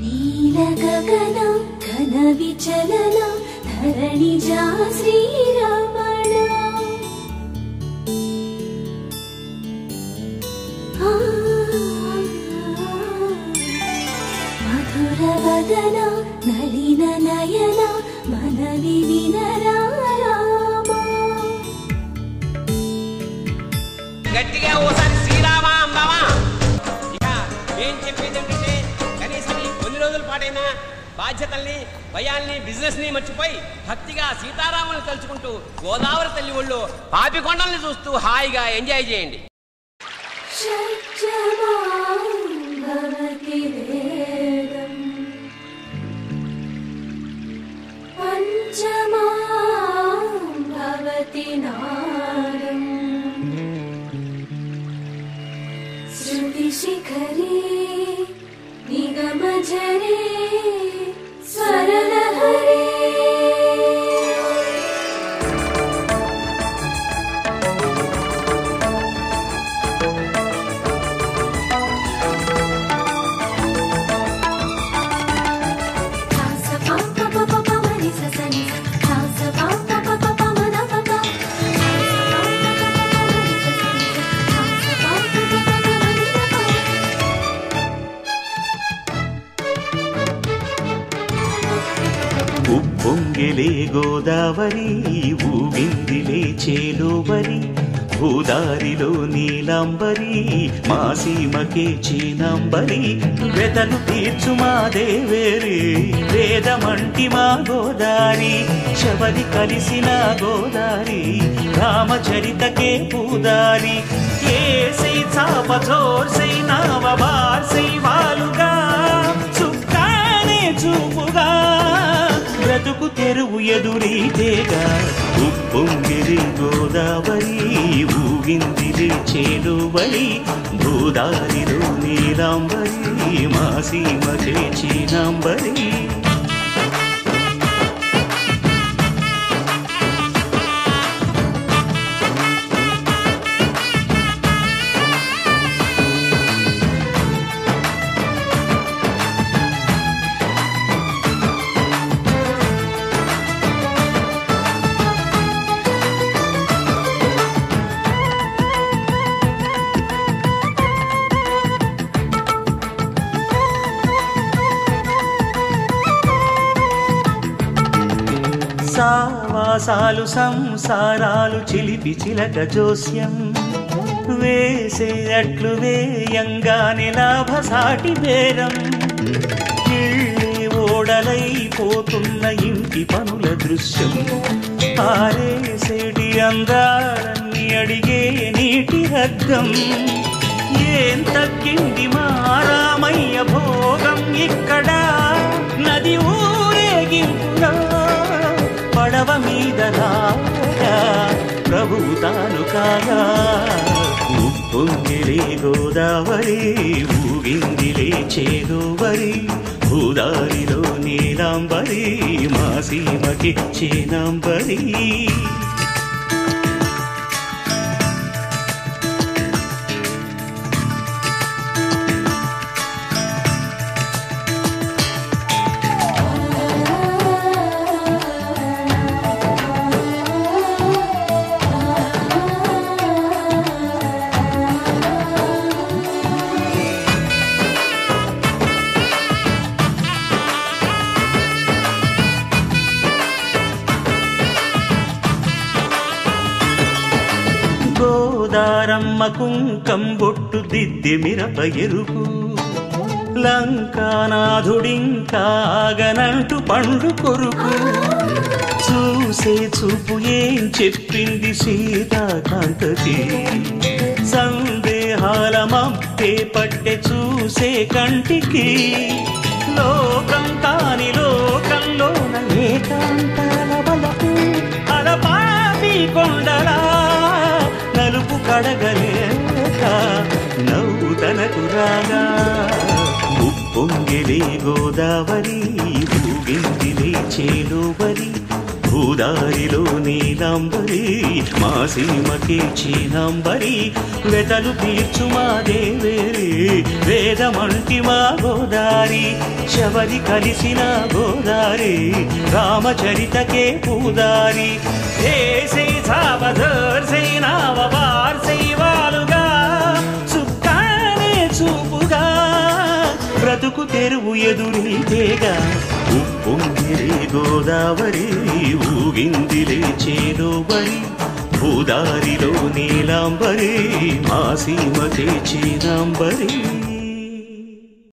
నీల గగన ఘన విచలన ధరణిజా శ్రీరమణ మధుర వదన నలిన నయన మనవి వినరామ గట్టిగా ఓసారి శ్రీరామ అందామా. ఇక ఏం చెప్పేది ఏంటంటే కనీసం కొన్ని రోజుల పాటైనా బాధ్యతల్ని భయాల్ని బిజినెస్ ని మర్చిపోయి భక్తిగా సీతారాములను తలుచుకుంటూ గోదావరి తల్లి ఒళ్ళు పాపికొండల్ని చూస్తూ హాయిగా ఎంజాయ్ చేయండి. श्रुति शिखरे निगम झरे स्वरलहरे ఉప్పొంగిలే గోదావరి ఊగిందిలే చేలోవరి భూదారిలో నీలాంబరి మా సీమకే చీనాంబరి వెతలు తీర్చు మా దేవేరి వేదమంటి మా గోదారి శబరి కలిసిన గోదారి రామచరితకే పూదారి ఏసై చాప జోర్సై నావ బార్సై వాలుగా చుక్కానే చూపుగా బ్రతుకు తెరువు ఎదురీతేగా ఉప్పొంగిరి గోదావరి ఊగిందిరి చేలువరి భూదారిలో నీలాంబరి మా సీమకే చీనాంబరి సావాసాలు సంసారాలు చిలిపి చిలక జోస్యం వేసే అట్లు వేయంగానే లాభసాటి బేరం ఇళ్ళే ఓడలైపోతున్న ఇంటి పనుల దృశ్యం ఆరేసేటి అందాలన్నీ అడిగే నీటి రగ్గం ఏం తగ్గింది మా రామయ్య భోగం ఇక్కడ నది ఊరేగింపుగా పడవ మీద రాగా ప్రభువు తాను కాగా ఉప్పొంగిలే గోదావరి ఊగిందిలే చేలోవరి భూదారిలో నీలాంబరి మా సీమకి చీనాంబరి గోదారమ్మ కుంకం బొట్టు దిద్ది మిరప ఎరుపు లంకానాథుడింకాగనంటూ పండు కొరుకు చూసే చూపు ఏం చెప్పింది సీతాకాంతకి సందేహాల మప్పే పట్టె చూసే కంటికి లోకం కాని లోకంలోన ఏకాంతాల బలపు అలపాపి కొండలా నలుపు కడగలేక నవ్వుతనకు రాగా ఉప్పొంగిలే గోదావరి ఊగిందిలే చేలోవరి భూదారిలో నీలాంబరి మా సీమకే చీనాంబరి వెతలు తీర్చు మా దేవేరి వేదమంటి మా గోదారి శబరి కలిసిన గోదారి రామచరితకే పూదారి ఏసై సావధర్ సై నావవార్ సై వాలుగా సుఖానే చూపుగా బ్రతుకు తెరువు ఎదురీతేగా ఉప్పొంగిరే గోదావరి ఊగిందిలే చేదోబరి భూదారిలో నీలాంబరి మా సీమకే చీనాంబరి